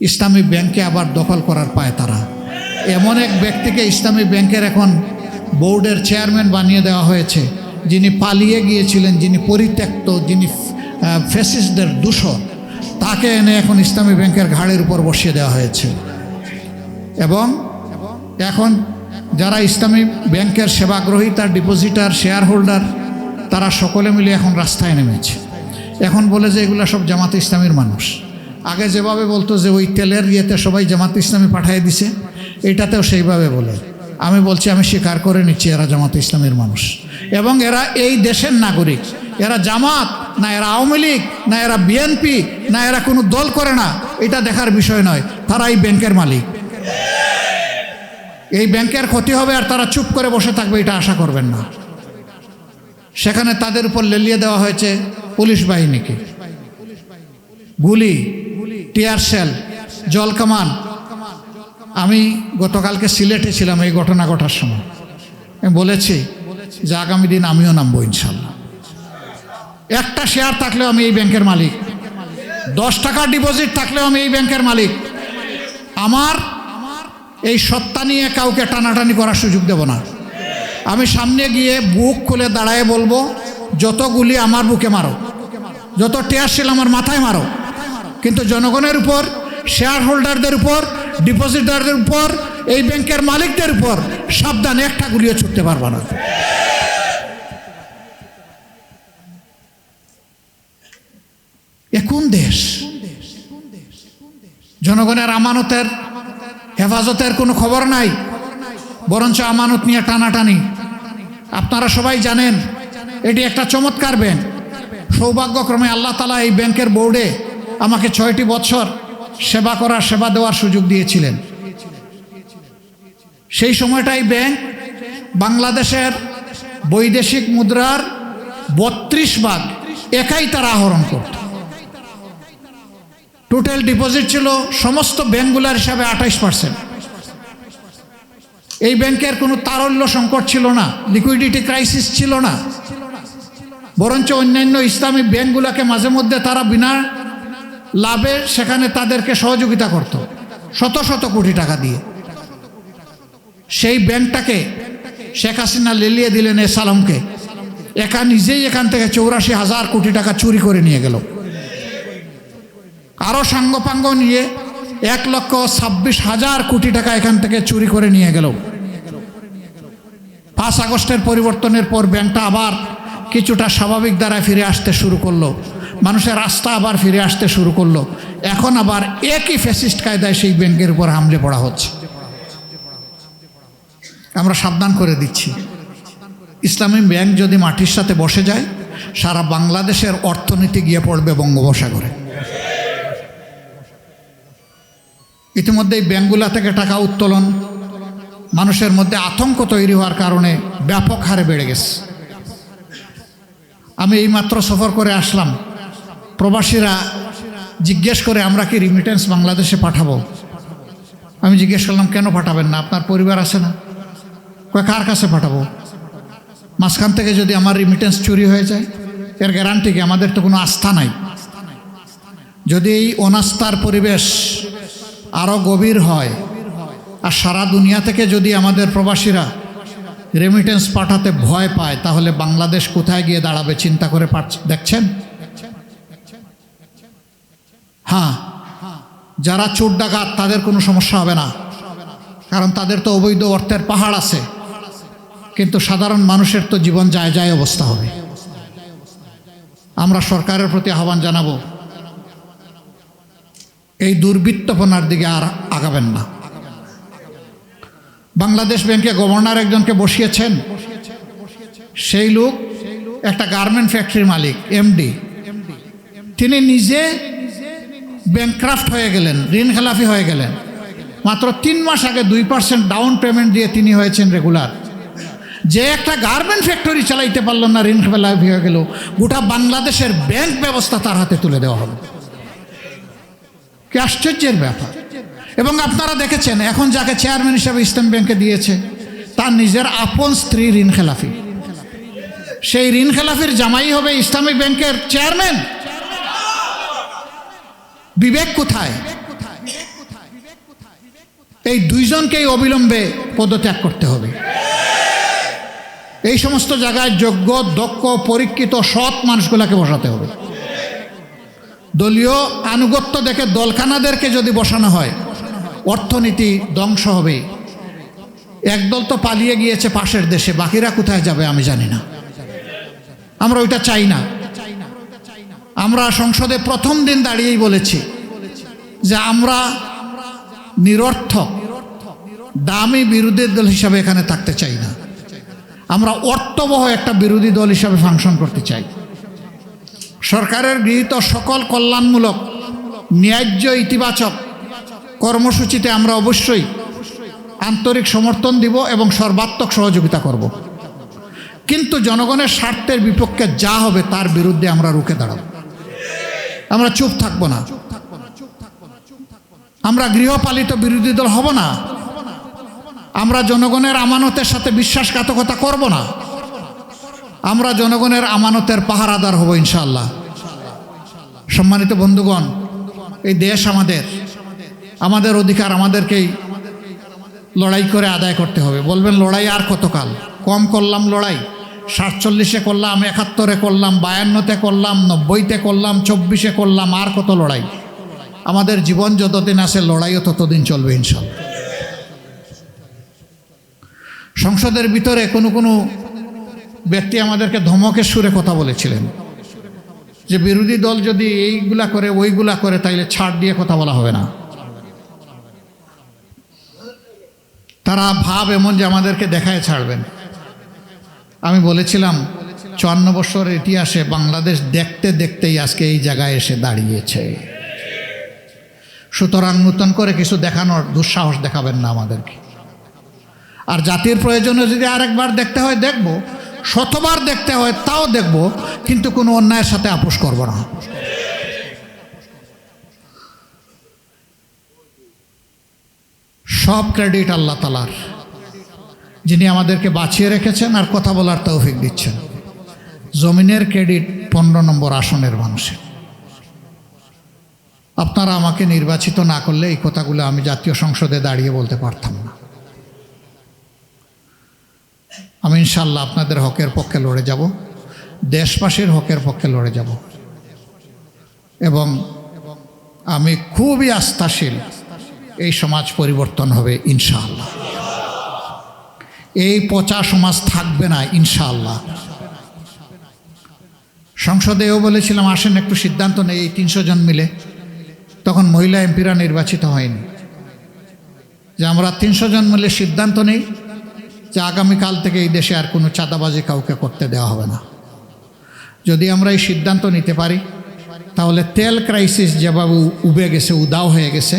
ইসলামী ব্যাংকে আবার দখল করার পায় তারা। এমন এক ব্যক্তিকে ইসলামী ব্যাংকের এখন বোর্ডের চেয়ারম্যান বানিয়ে দেওয়া হয়েছে, যিনি পালিয়ে গিয়েছিলেন, যিনি পরিত্যক্ত, যিনি ফ্যাসিস্টদের দূষর, তাকে এনে এখন ইসলামী ব্যাংকের ঘাড়ের উপর বসিয়ে দেওয়া হয়েছে। এবং এখন যারা ইসলামী ব্যাংকের সেবাগ্রহী, তার ডিপোজিটার, শেয়ার হোল্ডার, তারা সকলে মিলে এখন রাস্তায় নেমেছে। এখন বলে যে এগুলো সব জামাতে ইসলামীর মানুষ। আগে যেভাবে বলতো যে ওই তেলের ইয়েতে সবাই জামাতে ইসলামী পাঠিয়ে দিছে, এটাতেও সেইভাবে বলে। আমি বলছি, আমি স্বীকার করে নিচ্ছি এরা জামাতে ইসলামীর মানুষ, এবং এরা এই দেশের নাগরিক। এরা জামাত না, এরা আওয়ামী লীগ না, এরা বিএনপি না, এরা কোনো দল করে না, এটা দেখার বিষয় নয়। তারা এই ব্যাংকের মালিক। এই ব্যাংকের ক্ষতি হবে আর তারা চুপ করে বসে থাকবে, এটা আশা করবেন না। সেখানে তাদের উপর লেলিয়ে দেওয়া হয়েছে পুলিশ বাহিনীকে, গুলি, টিয়ার শেল, জলকামান। আমি গতকালকে সিলেটে ছিলাম এই ঘটনা ঘটার সময়। আমি বলেছি যে আগামী দিন আমিও নামবো ইনশাল্লাহ। একটা শেয়ার থাকলেও আমি এই ব্যাংকের মালিক, 10 টাকা ডিপোজিট থাকলেও আমি এই ব্যাংকের মালিক। আমার এই সত্তা নিয়ে কাউকে টানাটানি করার সুযোগ দেব না। আমি সামনে গিয়ে বুক খুলে দাঁড়ায় বলবো, যত গুলি আমার বুকে মারো, যত টিয়ার শেল আমার মাথায় মারো, কিন্তু জনগণের উপর, শেয়ার হোল্ডারদের উপর, ডিপোজিটারদের উপর, এই ব্যাংকের মালিকদের উপর সাবধানে একটা গুলিও ছুটতে পারবা না। এ কোন দেশ? জনগণের আমানতের হেফাজতের কোনো খবর নাই, বরঞ্চ আমানত নিয়ে টানাটানি। আপনারা সবাই জানেন এটি একটা চমৎকার ব্যাংক। সৌভাগ্যক্রমে আল্লাহ তাআলা এই ব্যাংকের বোর্ডে আমাকে 6টি বছর সেবা দেওয়ার সুযোগ দিয়েছিলেন। সেই সময়টাই ব্যাংক বাংলাদেশের বৈদেশিক মুদ্রার 32% একাই তারা আহরণ করত। টোটাল ডিপোজিট ছিল সমস্ত ব্যাংকগুলোর হিসাবে 28%। এই ব্যাংকের কোনো তারল্য সংকট ছিল না, লিকুইডিটি ক্রাইসিস ছিল না, বরঞ্চ অন্যান্য ইসলামী ব্যাংকগুলোকে মাঝে মধ্যে তারা বিনা লাভে সেখানে তাদেরকে সহযোগিতা করত, শত শত কোটি টাকা দিয়ে। সেই ব্যাংকটাকে শেখ হাসিনা লেলিয়ে দিলেন এ সালামকে। একা নিজেই এখান থেকে 84,000 কোটি টাকা চুরি করে নিয়ে গেল। আরও সাঙ্গপাঙ্গ নিয়ে 1,26,000 কোটি টাকা এখান থেকে চুরি করে নিয়ে গেল। 5 আগস্টের পরিবর্তনের পর ব্যাংকটা আবার কিছুটা স্বাভাবিক দ্বারায় ফিরে আসতে শুরু করলো, মানুষের রাস্তা আবার ফিরে আসতে শুরু করলো। এখন আবার একই ফ্যাসিস্ট কায়দায় সেই ব্যাংকের উপর হামলে পড়া হচ্ছে। আমরা সাবধান করে দিচ্ছি, ইসলামী ব্যাংক যদি মাটির সাথে বসে যায়, সারা বাংলাদেশের অর্থনীতি গিয়ে পড়বে বঙ্গোপসাগরে। ইতিমধ্যে এই ব্যাংকগুলা থেকে টাকা উত্তোলন মানুষের মধ্যে আতঙ্ক তৈরি হওয়ার কারণে ব্যাপক হারে বেড়ে গেছে। আমি এইমাত্র সফর করে আসলাম, প্রবাসীরা জিজ্ঞেস করে আমরা কি রিমিটেন্স বাংলাদেশে পাঠাবো। আমি জিজ্ঞেস করলাম কেন পাঠাবেন না, আপনার পরিবার আছে না? কার কাছে পাঠাবো? মাঝখান থেকে যদি আমার রিমিটেন্স চুরি হয়ে যায়, এর গ্যারান্টি কি? আমাদের তো কোনো আস্থা নাই। যদি এই অনাস্থার পরিবেশ আরও গভীর হয় আর সারা দুনিয়া থেকে যদি আমাদের প্রবাসীরা রেমিটেন্স পাঠাতে ভয় পায়, তাহলে বাংলাদেশ কোথায় গিয়ে দাঁড়াবে চিন্তা করে দেখছেন? হ্যাঁ, যারা চোর ডাকাত তাদের কোনো সমস্যা হবে না, কারণ তাদের তো অবৈধ অর্থের পাহাড় আছে, কিন্তু সাধারণ মানুষের তো জীবন যায় যায় অবস্থা হবে। আমরা সরকারের প্রতি আহ্বান জানাবো, এই দুর্বৃত্তপনার দিকে আর আগাবেন না। বাংলাদেশ ব্যাংকে গভর্নর একজনকে বসিয়েছেন, সেই লোক একটা গার্মেন্ট ফ্যাক্টরির মালিক, এমডি। তিনি নিজে ব্যাংক্রাফট হয়ে গেলেন, ঋণ খেলাফি হয়ে গেলেন। মাত্র 3 মাস আগে 2% ডাউন পেমেন্ট দিয়ে তিনি হয়েছেন রেগুলার। যে একটা গার্মেন্ট ফ্যাক্টরি চালাইতে পারল না, ঋণ খেলাফি হয়ে গেল, গোটা বাংলাদেশের ব্যাংক ব্যবস্থা তার হাতে তুলে দেওয়া হলো। কি আশ্চর্যের ব্যাপার! এবং আপনারা দেখেছেন এখন যাকে চেয়ারম্যান হিসেবে ইসলাম ব্যাংকে দিয়েছে, তার নিজের আপন স্ত্রী ঋণ খেলাফি। সেই ঋণ খেলাফির জামাই হবে ইসলামী ব্যাংকের চেয়ারম্যান। বিবেক কোথায়? এই দুইজনকেই অবিলম্বে পদত্যাগ করতে হবে। এই সমস্ত জায়গায় যোগ্য, দক্ষ, পরীক্ষিত, সৎ মানুষগুলোকে বসাতে হবে। দলীয় আনুগত্য দেখে দলখানাদেরকে যদি বসানো হয়, অর্থনীতি ধ্বংস হবে। একদল তো পালিয়ে গিয়েছে পাশের দেশে, বাকিরা কোথায় যাবে আমি জানি না। আমরা ওইটা চাই না। আমরা সংসদে প্রথম দিন দাঁড়িয়েই বলেছি যে আমরা নিরর্থক দামি বিরোধী দল হিসাবে এখানে থাকতে চাই না। আমরা অর্থবহ একটা বিরোধী দল হিসাবে ফাংশন করতে চাই। সরকারের গৃহীত সকল কল্যাণমূলক, ন্যায্য, ইতিবাচক কর্মসূচিতে আমরা অবশ্যই আন্তরিক সমর্থন দিব এবং সর্বাত্মক সহযোগিতা করব। কিন্তু জনগণের স্বার্থের বিপক্ষে যা হবে তার বিরুদ্ধে আমরা রুখে দাঁড়াব। আমরা চুপ থাকব না। আমরা গৃহপালিত বিরোধী দল হব না। আমরা জনগণের আমানতের সাথে বিশ্বাসঘাতকতা করব না। আমরা জনগণের আমানতের পাহারাদার হব ইনশাআল্লাহ। সম্মানিত বন্ধুগণ, এই দেশ আমাদের অধিকার আমাদেরকেই লড়াই করে আদায় করতে হবে। বলবেন লড়াই আর কতকাল? কম করলাম লড়াই, 47-এ করলাম, 71-এ করলাম, 52-তে করলাম, 90-তে করলাম, 24-এ করলাম, আর কত লড়াই? আমাদের জীবন যতদিন আছে লড়াইও ততদিন চলবে ইনশাআল্লাহ। সংসদের ভিতরে কোনো ব্যক্তি আমাদেরকে ধমকের সুরে কথা বলেছিলেন যে বিরোধী দল যদি এইগুলা করে ওইগুলা করে তাইলে ছাড় দিয়ে কথা বলা হবে না। তারা ভাব এমন যে আমাদেরকে দেখায় ছাড়বেন। আমি বলেছিলাম 54 বছরের ইতিহাসে বাংলাদেশ দেখতে দেখতেই আজকে এই জায়গায় এসে দাঁড়িয়েছে। সুতরাং নতুন করে কিছু দেখানোর দুঃসাহস দেখাবেন না আমাদেরকে। আর জাতির প্রয়োজনে যদি আরেকবার দেখতে হয় দেখব, শতবার দেখতে হয় তাও দেখব, কিন্তু কোনো অন্যায়ের সাথে আপোষ করব না। সব ক্রেডিট আল্লাহ তাআলার, যিনি আমাদেরকে বাঁচিয়ে রেখেছেন আর কথা বলার তৌফিক দিচ্ছেন। জমিনের ক্রেডিট 15 নম্বর আসনের মানুষের। আপনারা আমাকে নির্বাচিত না করলে এই কথাগুলো আমি জাতীয় সংসদে দাঁড়িয়ে বলতে পারতাম না। আমি ইনশাআল্লাহ আপনাদের হকের পক্ষে লড়ে যাব, দেশবাসীর হকের পক্ষে লড়ে যাব, এবং আমি খুবই আস্থাশীল এই সমাজ পরিবর্তন হবে ইনশাআল্লাহ। এই পচা সমাজ থাকবে না ইনশাআল্লাহ। সংসদেও বলেছিলাম আসেন একটু সিদ্ধান্ত নেই, এই 300 জন মিলে। তখন মহিলা এমপিরা নির্বাচিত হয়নি। যে আমরা 300 জন মিলে সিদ্ধান্ত নেই যে আগামীকাল থেকে এই দেশে আর কোনো চাঁদাবাজি কাউকে করতে দেওয়া হবে না। যদি আমরা এই সিদ্ধান্ত নিতে পারি তাহলে তেল ক্রাইসিস যেভাবে উবে গেছে, উদাও হয়ে গেছে,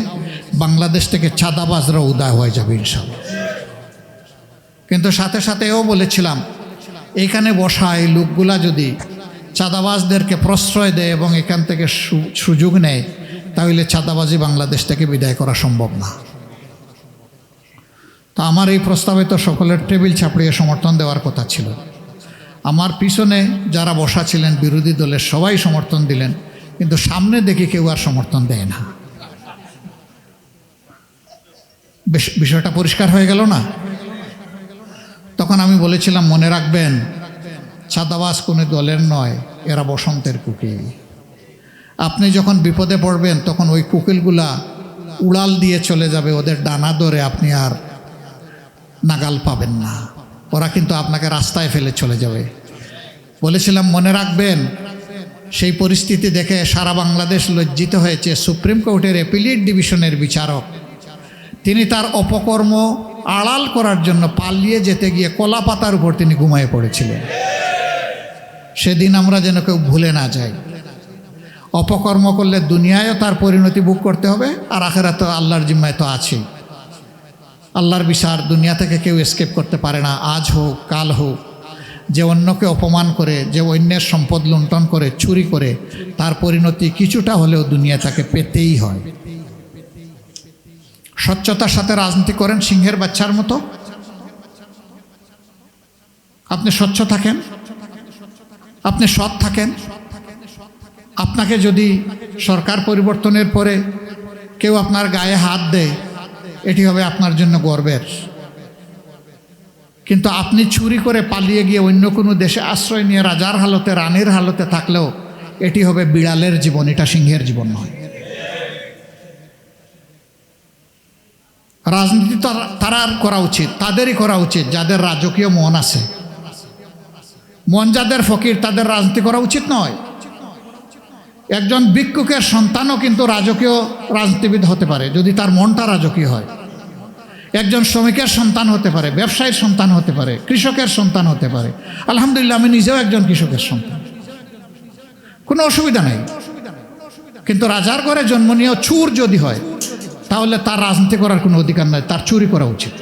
বাংলাদেশ থেকে চাঁদাবাজরা উদাও হয়ে যাবে ইনশাআল্লাহ। কিন্তু সাথে সাথে এও বলেছিলাম এইখানে বসা এই লোকগুলা যদি চাঁদাবাজদেরকে প্রশ্রয় দেয় এবং এখান থেকে সুযোগ নেয় তাহলে চাঁদাবাজি বাংলাদেশ থেকে বিদায় করা সম্ভব না। তো আমার এই প্রস্তাবে তো সকলের টেবিল চাপড়িয়ে সমর্থন দেওয়ার কথা ছিল। আমার পিছনে যারা বসা ছিলেন বিরোধী দলের সবাই সমর্থন দিলেন, কিন্তু সামনে দেখি কেউ আর সমর্থন দেয় না। বিষয়টা পরিষ্কার হয়ে গেল না? তখন আমি বলেছিলাম মনে রাখবেন চাঁদাবাজ কোনো দলের নয়, এরা বসন্তের কুকিল। আপনি যখন বিপদে পড়বেন তখন ওই কুকিলগুলা উড়াল দিয়ে চলে যাবে, ওদের ডানা ধরে আপনি আর নাগাল পাবেন না। ওরা কিন্তু আপনাকে রাস্তায় ফেলে চলে যাবে। বলেছিলাম মনে রাখবেন সেই পরিস্থিতি দেখে সারা বাংলাদেশ লজ্জিত হয়েছে। সুপ্রিম কোর্টের অ্যাপিলেট ডিভিশনের বিচারক তিনি তার অপকর্ম আড়াল করার জন্য পালিয়ে যেতে গিয়ে কলা পাতার উপর তিনি ঘুমিয়ে পড়েছিলেন। সেদিন আমরা যেন কেউ ভুলে না যাই। অপকর্ম করলে দুনিয়ায়ও তার পরিণতি ভোগ করতে হবে, আর আখিরাতে আল্লাহর জিম্মায় তো আছেই। আল্লাহর বিচার দুনিয়া থেকে কেউ এসকেপ করতে পারে না। আজ হোক কাল হোক, যে অন্যকে অপমান করে, যে অন্যের সম্পদ লুণ্ঠন করে, চুরি করে, তার পরিণতি কিছুটা হলেও দুনিয়া তাকে পেতেই হয়। স্বচ্ছতার সাথে রাজনীতি করেন সিংহের বাচ্চার মতো। আপনি স্বচ্ছ থাকেন, আপনি সৎ থাকেন। আপনাকে যদি সরকার পরিবর্তনের পরে কেউ আপনার গায়ে হাত দেয়, এটি হবে আপনার জন্য গর্বের। কিন্তু আপনি চুরি করে পালিয়ে গিয়ে অন্য কোনো দেশে আশ্রয় নিয়ে রাজার হালতে, রানীর হালতে থাকলেও এটি হবে বিড়ালের জীবন, এটা সিংহের জীবন নয়। রাজনীতি তারা করা উচিত, তাদেরই করা উচিত যাদের রাজকীয় মন আছে। মন যাদের ফকির তাদের রাজনীতি করা উচিত নয়। একজন ভিক্ষুকের সন্তানও কিন্তু রাজকীয় রাজনীতিবিদ হতে পারে যদি তার মনটা রাজকীয় হয়। একজন শ্রমিকের সন্তান হতে পারে, ব্যবসায়ীর সন্তান হতে পারে, কৃষকের সন্তান হতে পারে। আলহামদুলিল্লাহ, আমি নিজেও একজন কৃষকের সন্তান, কোনো অসুবিধা নেই। কিন্তু রাজার ঘরে জন্ম নিয়েও চুর যদি হয় তাহলে তার রাজনীতি করার কোনো অধিকার নাই, তার চুরি করা উচিত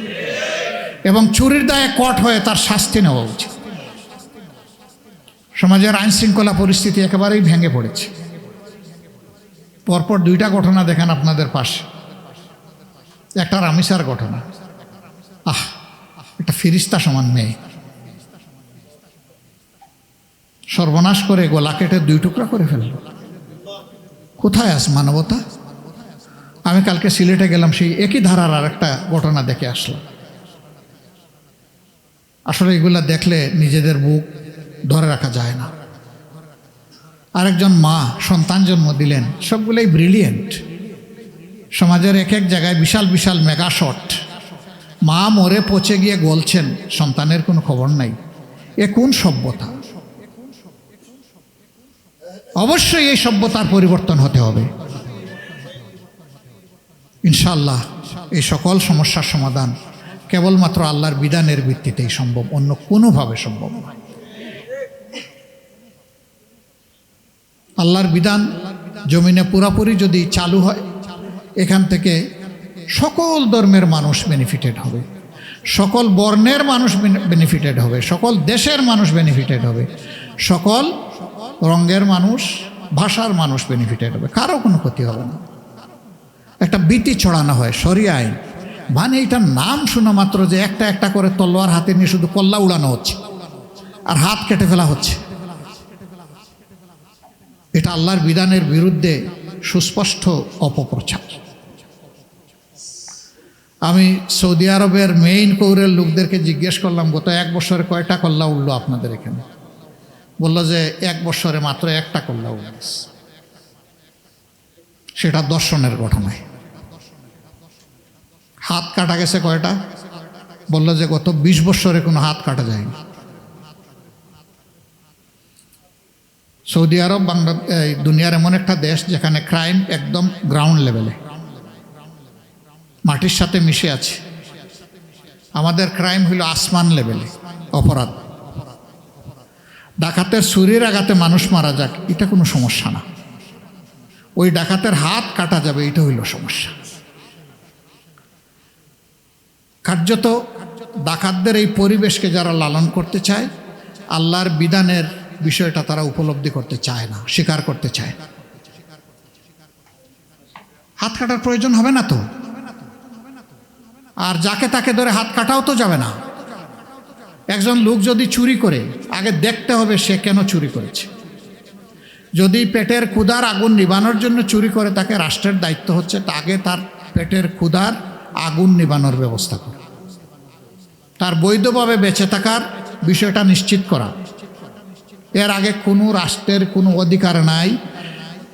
এবং চুরির দায়ে কট হয়ে তার শাস্তি নেওয়া উচিত। সমাজের আইন শৃঙ্খলা পরিস্থিতি একেবারেই ভেঙে পড়েছে। পরপর দুইটা ঘটনা দেখেন আপনাদের পাশে। একটা রামিসার ঘটনা, একটা ফিরিস্তা সমান মেয়ে সর্বনাশ করে গলা কেটে 2 টুকরা করে ফেলল। কোথায় আস মানবতা? আমি কালকে সিলেটে গেলাম, সেই একই ধারার আর একটা ঘটনা দেখে আসলাম। আসলে এগুলা দেখলে নিজেদের বুক ধরে রাখা যায় না। আরেকজন মা সন্তান জন্ম দিলেন, সবগুলোই ব্রিলিয়েন্ট। সমাজের এক এক জায়গায় বিশাল বিশাল মেগা শট। মা মরে পচে গিয়ে গলছেন, সন্তানের কোনো খবর নাই। এ কোন সভ্যতা? অবশ্যই এই সভ্যতার পরিবর্তন হতে হবে ইনশাআল্লাহ। এই সকল সমস্যার সমাধান কেবলমাত্র আল্লাহর বিধানের ভিত্তিতেই সম্ভব, অন্য কোনোভাবে সম্ভব নয়। আল্লাহর বিধান জমিনে পুরাপুরি যদি চালু হয়, এখান থেকে সকল ধর্মের মানুষ বেনিফিটেড হবে, সকল বর্ণের মানুষ বেনিফিটেড হবে, সকল দেশের মানুষ বেনিফিটেড হবে, সকল রঙের মানুষ, ভাষার মানুষ বেনিফিটেড হবে, কারো কোনো ক্ষতি হবে না। একটা বিতি ছড়ানো হয় শরিয়া আইন, মানে এটার নাম শোনা মাত্র যে একটা একটা করে তলোয়ার হাতে নিয়ে শুধু কল্লা উড়ানো হচ্ছে আর হাত কেটে ফেলা হচ্ছে। এটা আল্লাহর বিধানের বিরুদ্ধে সুস্পষ্ট অপপ্রচার। আমি সৌদি আরবের মেইন কৌরের লোকদেরকে জিজ্ঞেস করলাম, গত 1 বছরে কয়টা কল্লা উঠলো আপনাদের এখানে? বললো যে 1 বছরে মাত্র 1টা কল্লা উঠল, সেটা দর্শনের ঘটনায়। হাত কাটা গেছে কয়টা? বললো যে গত 20 বছরে কোনো হাত কাটা যায়নি। সৌদি আরব দুনিয়ার এমন একটা দেশ যেখানে ক্রাইম একদম গ্রাউন্ড লেভেলে, মাটির সাথে মিশে আছে। আমাদের ক্রাইম হইল আসমান লেভেলে অপরাধ। ডাকাতের ছুরির আঘাতে মানুষ মারা যাক, এটা কোনো সমস্যা না। ওই ডাকাতের হাত কাটা যাবে, এটা হইল সমস্যা। কার্যত ডাকাতদের এই পরিবেশকে যারা লালন করতে চায়, আল্লাহর বিধানের বিষয়টা তারা উপলব্ধি করতে চায় না, স্বীকার করতে চায় না। হাত কাটার প্রয়োজন হবে না তো, আর যাকে তাকে ধরে হাত কাটাও তো যাবে না। একজন লোক যদি চুরি করে, আগে দেখতে হবে সে কেন চুরি করেছে। যদি পেটের ক্ষুধার আগুন নিবানোর জন্য চুরি করে, তাকে রাষ্ট্রের দায়িত্ব হচ্ছে আগে তার পেটের ক্ষুধার আগুন নিবানোর ব্যবস্থা করা, তার বৈধভাবে বেঁচে থাকার বিষয়টা নিশ্চিত করা। এর আগে কোনো রাষ্ট্রের কোনো অধিকার নাই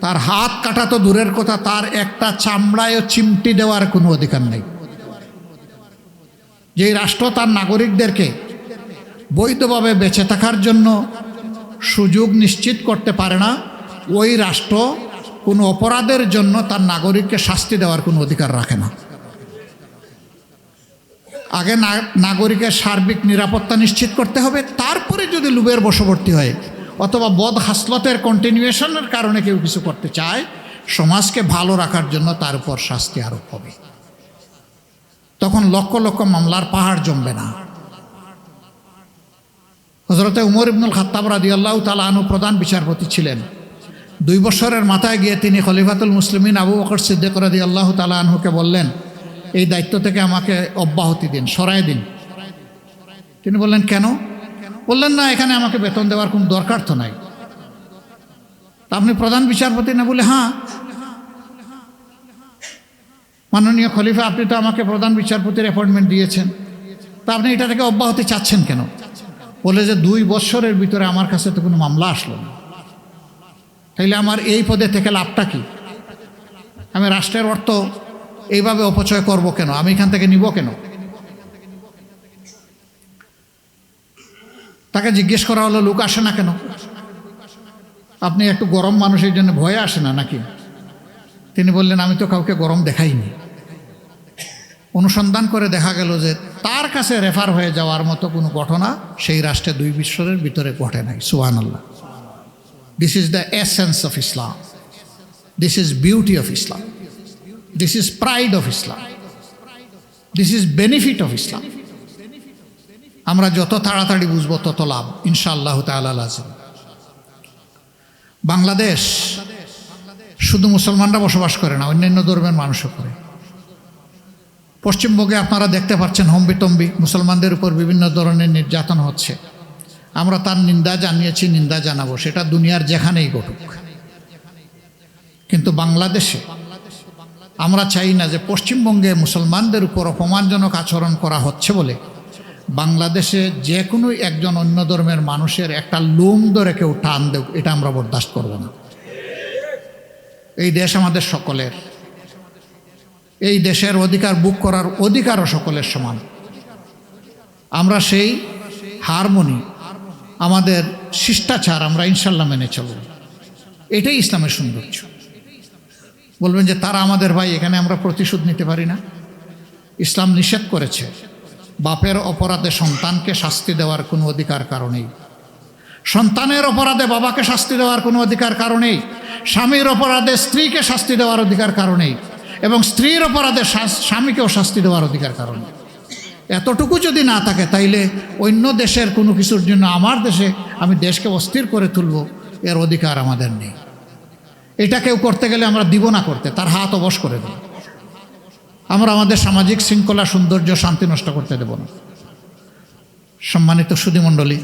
তার হাত কাটা তো দূরের কথা, তার একটা চামড়ায়ও চিমটি দেওয়ার কোনো অধিকার নেই। যেই রাষ্ট্র তার নাগরিকদেরকে বৈধভাবে বেঁচে থাকার জন্য সুযোগ নিশ্চিত করতে পারে না, ওই রাষ্ট্র কোনো অপরাধের জন্য তার নাগরিককে শাস্তি দেওয়ার কোনো অধিকার রাখে না। আগে নাগরিকের সার্বিক নিরাপত্তা নিশ্চিত করতে হবে, তারপরে যদি লোভের বশবর্তী হয় অথবা বদ হাসলতের কন্টিনিউয়েশনের কারণে কেউ কিছু করতে চায়, সমাজকে ভালো রাখার জন্য তার উপর শাস্তি আরোপ হবে। তখন লক্ষ লক্ষ মামলার পাহাড় জমবে না। হযরতে উমর ইবনুল খাত্তাব রাদিয়াল্লাহু তাআলা আনহু প্রধান বিচারপতি ছিলেন। 2 বছরের মাথায় গিয়ে তিনি খলিফাতুল মুসলিমিন আবু বকর সিদ্দিক রাদিয়াল্লাহু তাআলা আনহুকে বললেন, এই দায়িত্ব থেকে আমাকে অব্যাহতি দিন, সরায় দিন। তিনি বললেন, কেন? বললেন, না, এখানে আমাকে বেতন দেওয়ার কোনো দরকার তো নাই। আপনি প্রধান বিচারপতি না? বলে, হ্যাঁ। মাননীয় খলিফা, আপনি তো আমাকে প্রধান বিচারপতির অ্যাপয়েন্টমেন্ট দিয়েছেন, তা আপনি এটা থেকে অব্যাহতি চাচ্ছেন কেন? বলে যে 2 বছরের ভিতরে আমার কাছে তো কোনো মামলা আসলো না, তাইলে আমার এই পদে থেকে লাভটা কি? আমি রাষ্ট্রের অর্থ এইভাবে অপচয় করব কেন? আমি এখান থেকে নিব কেন? তাকে জিজ্ঞেস করা হলো, লোক আসে না কেন? আপনি একটু গরম মানুষের জন্য ভয়ে আসে না নাকি? তিনি বললেন, আমি তো কাউকে গরম দেখাইনি। অনুসন্ধান করে দেখা গেল যে তার কাছে রেফার হয়ে যাওয়ার মতো কোনো ঘটনা সেই রাষ্ট্রে 2 বছরের ভিতরে ঘটে নাই। সুবহানাল্লাহ। This is the essence of Islam, this is beauty of Islam, this is pride of Islam, this is benefit of Islam. আমরা যত তাড়াতাড়ি বুঝবো তত লাভ ইনশাআল্লাহ তাআলা লাজিম। বাংলাদেশ শুধু মুসলমানরা বসবাস করে না, অন্যান্য ধর্মের মানুষও করে। পশ্চিমবঙ্গে আপনারা দেখতে পাচ্ছেন হম্বিতম্বি মুসলমানদের উপর বিভিন্ন ধরনের নির্যাতন হচ্ছে। আমরা তার নিন্দা জানিয়েছি, নিন্দা জানাবো, সেটা দুনিয়ার যেখানেই ঘটুক। কিন্তু বাংলাদেশে আমরা চাই না যে পশ্চিমবঙ্গে মুসলমানদের উপর অপমানজনক আচরণ করা হচ্ছে বলে বাংলাদেশে যে কোনো একজন অন্য ধর্মের মানুষের একটা লোম ধরে কেউ টান দেব, এটা আমরা বরদাস্ত করব না। এই দেশ আমাদের সকলের, এই দেশের অধিকার বুক করার অধিকারও সকলের সমান। আমরা সেই হারমোনি, আমাদের শিষ্টাচার আমরা ইনশাল্লাহ মেনে চলব। এটাই ইসলামের সৌন্দর্য। বলবেন যে তারা আমাদের ভাই, এখানে আমরা প্রতিশোধ নিতে পারি না। ইসলাম নিষেধ করেছে বাপের অপরাধে সন্তানকে শাস্তি দেওয়ার কোনো অধিকার কারণেই, সন্তানের অপরাধে বাবাকে শাস্তি দেওয়ার কোনো অধিকার কারণেই, স্বামীর অপরাধে স্ত্রীকে শাস্তি দেওয়ার অধিকার কারণেই, এবং স্ত্রীর অপরাধে স্বামীকেও শাস্তি দেওয়ার অধিকার কারণে। এতটুকু যদি না থাকে তাইলে অন্য দেশের কোনো কিছুর জন্য আমার দেশে আমি দেশকে অস্থির করে তুলব, এর অধিকার আমাদের নেই। এটা কেউ করতে গেলে আমরা দিব না করতে, তার হাত অবশ করে দেব। আমরা আমাদের সামাজিক শৃঙ্খলা, সৌন্দর্য, শান্তি নষ্ট করতে দেব না। সম্মানিত সুধীমণ্ডলী,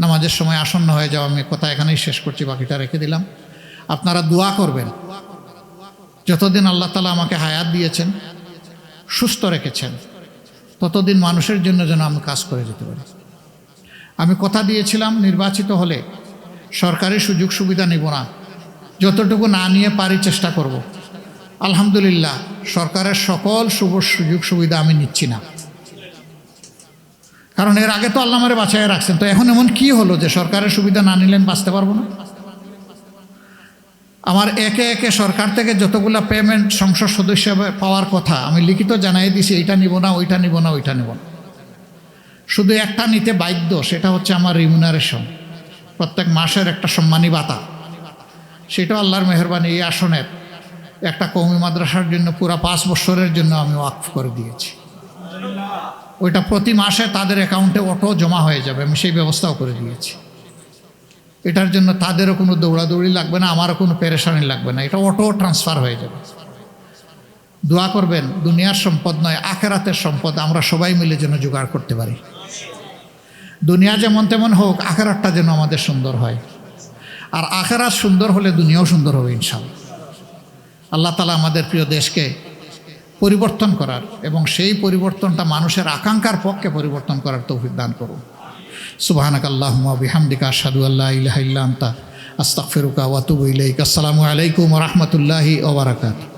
নামাজের সময় আসন্ন হয়ে যাওয়া, আমি কথা এখানেই শেষ করছি, বাকিটা রেখে দিলাম। আপনারা দোয়া করবেন, যতদিন আল্লাহ তাআলা আমাকে হায়াত দিয়েছেন, সুস্থ রেখেছেন, ততদিন মানুষের জন্য যেন আমি কাজ করে যেতে পারি। আমি কথা দিয়েছিলাম নির্বাচিত হলে সরকারি সুযোগ সুবিধা নিব না, যতটুকু না নিয়ে পারি চেষ্টা করব। আলহামদুলিল্লাহ, সরকারের সকল সুযোগ সুবিধা আমি নিচ্ছি না, কারণ এর আগে তো আল্লাহ আমারে বাঁচাইয়া রাখছেন। তো এখন এমন কি হলো যে সরকারের সুবিধা না নিলেন বাঁচতে পারবো না? আমার একে একে সরকার থেকে যতগুলো পেমেন্ট সংসদ সদস্য পাওয়ার কথা আমি লিখিত জানাই দিছি, এইটা নিব না, ওইটা নিব না, ওইটা নিব না। শুধু একটা নিতে বাধ্য, সেটা হচ্ছে আমার রিমুনারেশন, প্রত্যেক মাসের একটা সম্মানী ভাতা। সেটা আল্লাহর মেহেরবানি এই আসনের একটা কওমি মাদ্রাসার জন্য পুরা 5 বছরের জন্য আমি ওয়াকফ করে দিয়েছি। ওইটা প্রতি মাসে তাদের অ্যাকাউন্টে অটো জমা হয়ে যাবে, আমি সেই ব্যবস্থাও করে দিয়েছি। এটার জন্য তাদেরও কোনো দৌড়াদৌড়ি লাগবে না, আমারও কোনো পেরেশানি লাগবে না, এটা অটো ট্রান্সফার হয়ে যাবে। দোয়া করবেন, দুনিয়ার সম্পদ নয়, আখেরাতের সম্পদ আমরা সবাই মিলে যেন জোগাড় করতে পারি। দুনিয়া যেমন তেমন হোক, আখেরাতটা যেন আমাদের সুন্দর হয়। আর আখেরাত সুন্দর হলে দুনিয়াও সুন্দর হবে ইনশাআল্লাহ। আল্লাহ তাআলা আমাদের প্রিয় দেশকে পরিবর্তন করার এবং সেই পরিবর্তনটা মানুষের আকাঙ্ক্ষার পক্ষে পরিবর্তন করার তৌফিক দান করুন। সুবহানাকাল্লাহুম্মা ওয়া বিহামদিকা আশহাদু আল্লা ইলাহা ইল্লা আনতা আস্তাগফিরুকা ওয়া আতুবু ইলাইক। আসসালামু আলাইকুম ওয়া রাহমাতুল্লাহি ওয়া বারাকাতুহু।